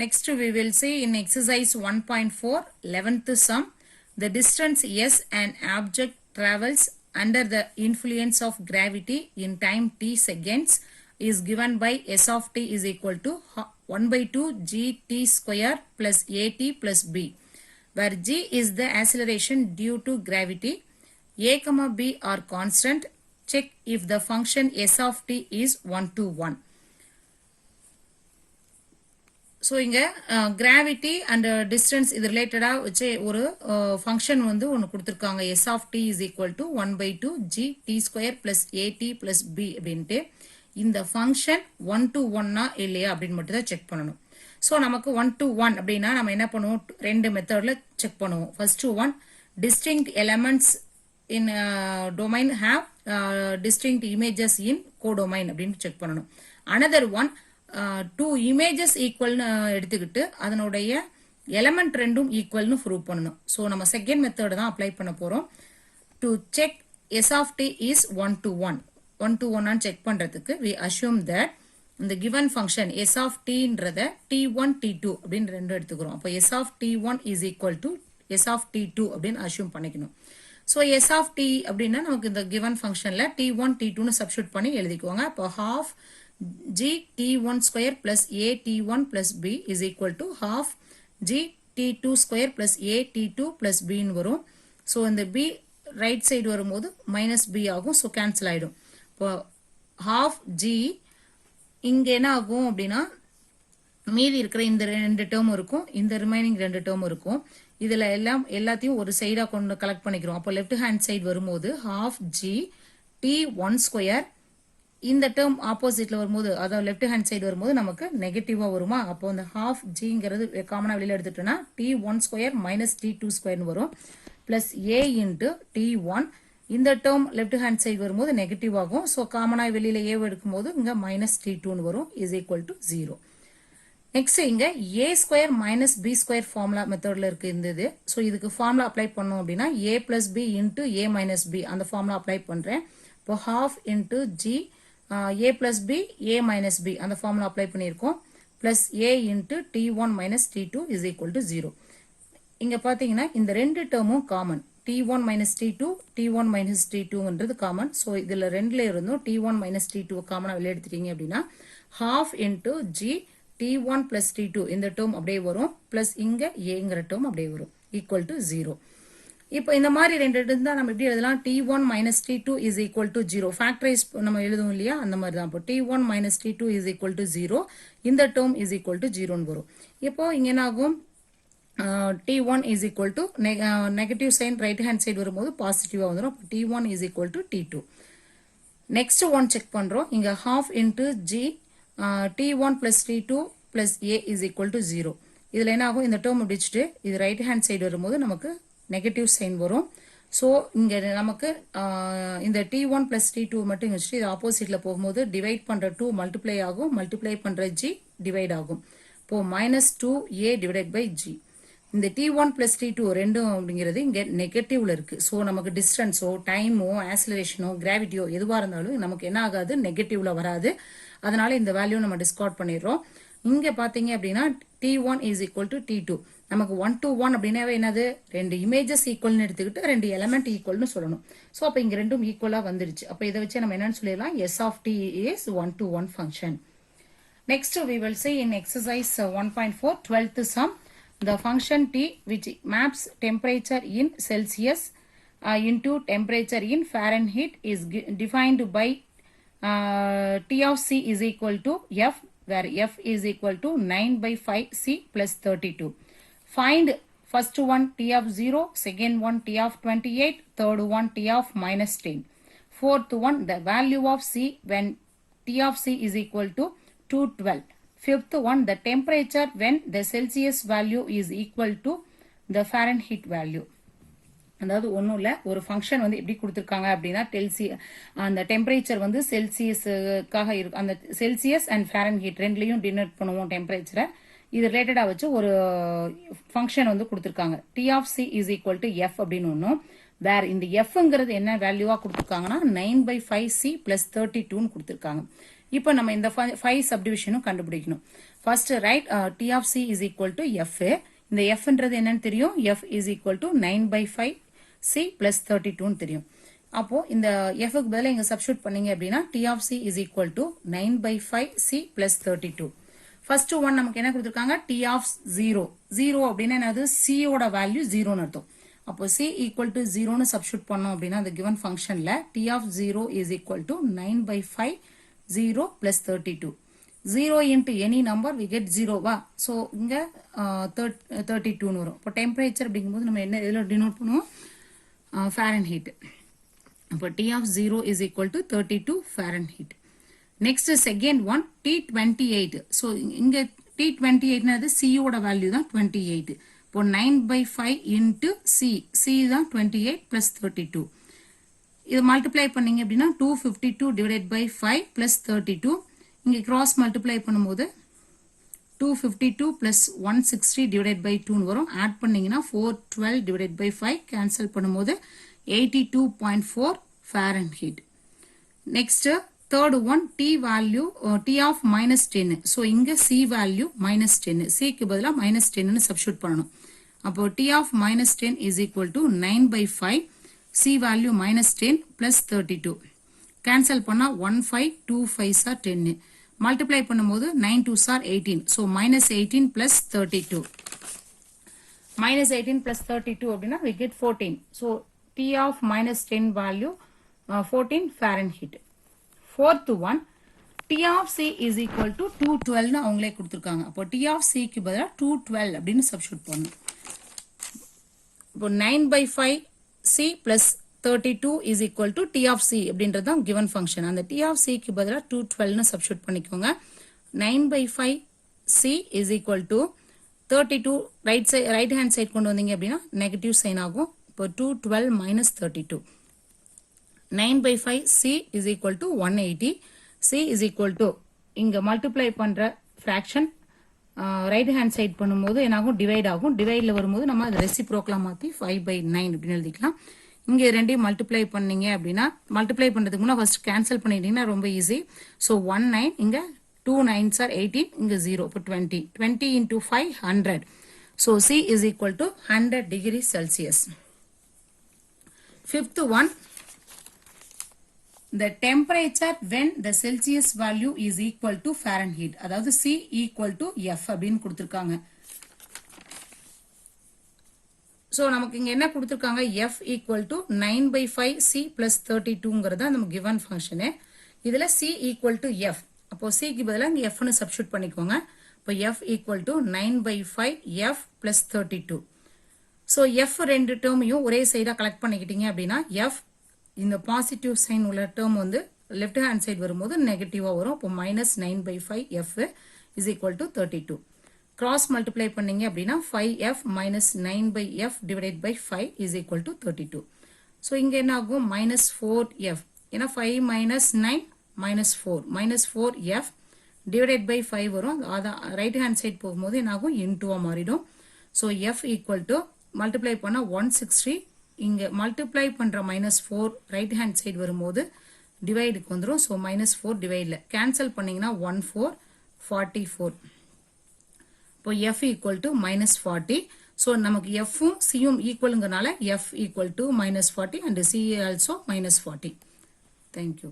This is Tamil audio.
Next we will see in exercise 1.4 11th sum the distance s an object travels under the influence of gravity in time t seconds is given by s of t is equal to 1 by 2 gt square plus at plus b, where g is the acceleration due to gravity, a comma b are constant. Check if the function s of t is 1 to 1. So இங்கே கிராவிட்டி அண்ட் டிஸ்டன்ஸ் இது ரிலேட்டடாக வச்சு ஒரு ஃபங்க்ஷன் வந்து ஒன்று கொடுத்துருக்காங்க. S of D is equal to 1 by 2 g t square plus a t plus b அப்படின்ட்டு இந்த ஃபங்க்ஷன் 1 to 1 இல்லையா அப்படின்னு மட்டும் தான் செக் பண்ணணும். ஸோ நமக்கு 1 to 1 அப்படின்னா நம்ம என்ன பண்ணுவோம், ரெண்டு மெத்தடில் செக் பண்ணுவோம். First one, distinct elements in domain have distinct images in codomain அப்படின்னு செக் பண்ணணும். அனதர் ஒன், டூ இமேஜஸ் ஈக்குவல்னு எடுத்துக்கிட்டு அதனுடைய எலமெண்ட் ரெண்டும் ஈக்குவல்னு ப்ரூவ் பண்ணணும். ஸோ நம்ம செகண்ட் மெத்தட் தான் அப்ளை பண்ண போகிறோம். To check S of D is 1 to 1 check பண்ணுறதுக்கு வி அஷ்யூம் தட் இந்த கிவன் ஃபங்க்ஷன் எஸ் ஆஃப் டீன்றத t1 t2 அப்படின்னு ரெண்டும் எடுத்துக்கிறோம். அப்போ S of t1 is equal to yes of t2 அப்படின்னு அஷ்யூம் பண்ணிக்கணும். ஸோ எஸ் ஆஃப் டி அப்படின்னா நமக்கு இந்த கிவன் ஃபங்க்ஷனில் t1 t2ன்னு சப்ஸ்டியூட் பண்ணி எழுதிக்குவாங்க. அப்போ half g t1 square plus a t1 plus b is equal to half g t2 square plus a t2 plus b ன்னு வரும். ஸோ இந்த b ரைட் சைடு வரும்போது மைனஸ் b ஆகும். ஸோ கேன்சல் ஆகிடும். இப்போ half g இங்கே என்ன ஆகும் அப்படின்னா மீதி இருக்கிற இந்த ரெண்டு டேர்ம் இருக்கும், இந்த ரிமைனிங் ரெண்டு டேர்ம் இருக்கும். இதில் எல்லாத்தையும் ஒரு சைடாக கொண்டு கலெக்ட் பண்ணிக்கிறோம். அப்போ லெஃப்ட் ஹேண்ட் சைடு வரும்போது half g t1 ஸ்கொயர், இந்த டேர்ம் ஆப்போசிட்ல வரும்போது அதாவது லெஃப்ட் ஹேண்ட் சைடு வரும்போது நமக்கு நெகட்டிவா வருமா. அப்போ அந்த ஹாஃப் ஜிங்கிறது காமனா வெளியில எடுத்துட்டோம்னா t1 ஸ்கொயர் மைனஸ் t2 ஸ்கொயர்னு வரும். பிளஸ் a இன்ட்டு t1, இந்த டேர்ம் லெஃப்ட் ஹேண்ட் சைடு வரும்போது நெகட்டிவ் ஆகும். ஸோ காமனா வெளியில a எடுக்கும்போது இங்க மைனஸ் t2ன்னு வரும், இஸ் ஈக்குவல் டு 0. நெக்ஸ்ட் இங்க a square minus b square formula மெத்தட்ல இருக்கு இந்த இது. ஸோ இதுக்கு ஃபார்முலா அப்ளை பண்ணோம் அப்படின்னா a plus b into a minus b அந்த ஃபார்முலா அப்ளை பண்றேன். இப்போ half into G a plus b a minus b அந்த ஃபார்முலா அப்ளை பண்ணியிருக்கோம். Plus a into t1 minus t2 is equal to 0. இங்க பாத்தீங்கன்னா இந்த ரெண்டு டேர்மும் common, t1 minus t2 t1 minus t2ன்றது காமன். ஸோ இதுல ரெண்டுல இருந்தும் t1 மைனஸ் t2 காமனா வெளியே எடுத்துட்டீங்க அப்படின்னா half into g t1 plus t2 இந்த டேர்ம் அப்படியே வரும். பிளஸ் இங்க ஏங்கிற டேர்ம் அப்படியே வரும், ஈக்குவல் டு 0. இப்போ இந்த மாதிரி ரெண்டு இருந்தால் நம்ம எப்படி எழுதலாம், t1 minus t2 is equal to 0. Factorise நம்ம எழுதுவோம் இல்லையா, அந்த மாதிரி தான். இப்போ t1 minus t2 is equal to 0, இந்த டேர்ம் இஸ் ஈக்குவல் டு 0ன்னு வரும். இப்போ இங்க என்ன ஆகும், t1 is equal to negative sign right hand side வரும்போது பாசிட்டிவா வந்துடும். t1 is equal to t2. Next one check பண்றோம். இங்க half into g t1 plus t2 plus a is equal to 0. இதுல என்ன ஆகும், இந்த டேர்ம் முடிச்சுட்டு இது ரைட் ஹேண்ட் சைடு வரும்போது நமக்கு நெகட்டிவ் சைன் வரும். ஸோ இங்கே நமக்கு இந்த t1 பிளஸ் t2 மட்டும் வச்சுட்டு இது ஆப்போசிட்ல போகும்போது டிவைட் பண்ற 2 மல்டிப்ளை ஆகும், மல்டிப்ளை பண்ற g டிவைட் ஆகும். இப்போ minus 2a divide by g. இந்த t1 பிளஸ் t2 ரெண்டும் அப்படிங்கிறது இங்கே நெகட்டிவ்ல இருக்கு. ஸோ நமக்கு டிஸ்டன்ஸோ டைமோ ஆக்சிலரேஷனோ கிராவிட்டியோ எதுவாக இருந்தாலும் நமக்கு என்ன ஆகாது, நெகட்டிவ்ல வராது. அதனால இந்த வேல்யூ நம்ம டிஸ்கார்ட் பண்ணிடுறோம். இங்க பாத்தீங்க அப்படின்னா t1 is equal to t2. நமக்கு 1 to 1 அப்படின்னாவே என்னது, ரெண்டு இமேஜஸ் ஈக்குவல்னு எடுத்துக்கிட்டு ரெண்டு எலமெண்ட் ஈக்குவல்னு சொல்லணும். ஸோ அப்போ இங்க ரெண்டும் ஈக்குவலா வந்துருச்சு. அப்போ இதை வச்சு நம்ம என்னன்னு சொல்லிடலாம், s of D is 1 to 1 function. Next we will see in exercise 1.4 12th sum the function t which maps temperature in Celsius into temperature in Fahrenheit is defined by t of c is equal to f, where f is equal to 9 by 5 c plus 32. Find first one t of 0, second one t of 28, third one t of minus 10. Fourth one the value of c when t of c is equal to 212. Fifth one the temperature when the Celsius value is equal to the Fahrenheit value. அதாவது ஒன்றும் இல்லை, ஒரு ஃபங்க்ஷன் வந்து எப்படி கொடுத்துருக்காங்க அப்படின்னா அந்த டெம்பரேச்சர் வந்து செல்சியஸுக்காக இருக்கு. அந்த செல்சியஸ் அண்ட் ஃபாரன்ஹீட் ரெண்டுலையும் டினோட் பண்ணுவோம் டெம்பரேச்சரை. இது ரிலேட்டடாக வச்சு ஒரு ஃபங்க்ஷன் வந்து கொடுத்துருக்காங்க. T of c is equal to f அப்படின்னு ஒன்றும், வேற இந்த எஃப்ங்கிறது என்ன வேல்யூவா கொடுத்துருக்காங்கன்னா 9 by 5 c plus 32ன்னு கொடுத்துருக்காங்க. இப்போ நம்ம இந்த 5 சப்டிவிஷனும் கண்டுபிடிக்கணும். First right T of C is equal to F. இந்த Fன்றது என்னன்னு தெரியும்? F is equal to 9/5 C plus 32 தெரியும். அப்போ இந்த Fக்கு பதிலா இங்க சப்ஸ்டிட்யூட் பண்ணீங்க அப்படின்னா T of C is equal to 9/5 C plus 32. First one நமக்கு என்ன கொடுத்திருக்காங்க? T of 0. 0 அப்படின்னா என்னது? C ஓட வேல்யூ 0ன்னு அர்த்தம். அப்போ C equal to 0ன்னு சப்ஸ்டிட்யூட் பண்ணோம் அப்படின்னா அந்த given functionல T of 0 is equal to 9/5 0 plus 32. 0 into any number we get 0 வா? So இங்க 32 வரும். இப்போ டெம்பரேச்சர் அப்படிங்கும்போது நம்ம என்ன இதில் டினோட் பண்ணுவோம்? Fahrenheit. அப்போ T of 0 is equal to 32 Fahrenheit. Next second one T28. So இங்க T28 னது C ஓட வேல்யூ தான் 28. இப்போ 9/5 into C. C தான் 28 plus 32. இது மல்டிப்ளை பண்ணீங்க அப்படின்னா 252 divided by 5 plus 32. இங்க கிராஸ் மல்டிப்ளை பண்ணும்போது 252 plus 160 divided by 2 வரும். ஆட் பண்ணீங்கன்னா 412 divided by 5 கேன்சல் பண்ணும்போது 82.4 Fahrenheit. Next third one T value T of minus 10. So இங்க C value minus 10. C க்கு பதிலா minus 10 சப்ஸ்டிட்யூட் பண்ணணும். அப்போ T of minus 10 is equal to 9/5 C value minus 10 plus 32. Cancel பண்ணா 1525 are 10. மல்டிப்ளை பண்ணும்போது 9 2s are 18. So minus 18 plus 32. Minus 18 plus 32 அப்படின்னா we get 14. So T of minus 10 value 14 Fahrenheit. Fourth one T of C is equal to 212 னு அவங்களே கொடுத்திருக்காங்க. அப்போ T of C க்கு பதிலா 212 அப்படின்னு சப்ஸ்டிட்யூட் பண்ணணும். இப்போ 9/5 C plus 32 is equal to T of C அப்படின்றது தான் given function. அந்த T of C க்கு பதிலா 212 னு சப்ஸ்டிட்யூட் பண்ணிக்கோங்க. 9/5 C is equal to 32 right hand side கொண்டு வந்தீங்க அப்படின்னா நெகட்டிவ் சைன் ஆகும். இப்போ 212 minus 32. 9/5 C is equal to 180. C is equal to இங்க மல்டிப்ளை பண்ற ஃபிராக்ஷன் ரைட் ஹேண்ட் சைடு பண்ணும்போது என்னாகும்? டிவைட் ஆகும். டிவைட்ல வரும்போது நம்ம அதை ரெசிப்ரோக்கலா மாத்தி 5/9 அப்படின்னு எழுதிக்கலாம். இங்க ரெண்டையும் மல்டிப்ளை பண்ணீங்க அப்படின்னா மல்டிப்ளை பண்றதுக்கு முன்னாடி ஃபர்ஸ்ட் கேன்சல் பண்ணிட்டீங்கன்னா ரொம்ப ஈஸி. ஸோ 19 இங்க 2 9s are 18 இங்க 0 இப்போ 20 20 into 5 100. So C is equal to 100 degrees Celsius. Fifth one the temperature when the Celsius value is equal to Fahrenheit. அதாவது C equal to F அப்படின்னு கொடுத்திருக்காங்க. So நமக்கு இங்க என்ன கொடுத்திருக்காங்க? F equal to 9/5 C plus 32ங்கிறது நம்ம given function. இதுல C equal to F. அப்போ C க்கு பதிலா இங்க F னு சப்ஸ்டிட்யூட் பண்ணிக்கோங்க. இப்போ F equal to 9/5 F plus 32. So F ரெண்டு டேர்மையும் ஒரே சைடா கலெக்ட் பண்ணிக்கிட்டீங்க அப்படின்னா F இந்த பாசிட்டிவ் சைன் உள்ள டேர்ம் வந்து லெஃப்ட் ஹேண்ட் சைடு வரும்போது நெகட்டிவா வரும். அப்போ minus 9/5 F is equal to 32. Cross multiply பண்ணீங்க அப்படின்னா 5F minus 9/F divided by 5 is equal to 32. So இங்க என்ன ஆகும்? minus 4F. ஏன்னா 5 minus 9 minus 4 minus 4F divided by 5 வரும். அதான் ரைட் ஹேண்ட் சைடு போகும்போது என்ன ஆகும்? இன்டூவா மாறிடும். So F equal to multiply பண்ணா 160. இங்க மல்டிப்ளை பண்ற minus 4 ரைட் ஹேண்ட் சைடு வரும்போது டிவைடுக்கு வந்துடும். ஸோ minus 4 டிவைட்ல கேன்சல் பண்ணீங்கன்னா 1444. இப்போ F equal to minus 40. So நமக்கு F um C um ஈக்குவலுங்கனால F equal to minus 40 and C also minus 40. Thank you.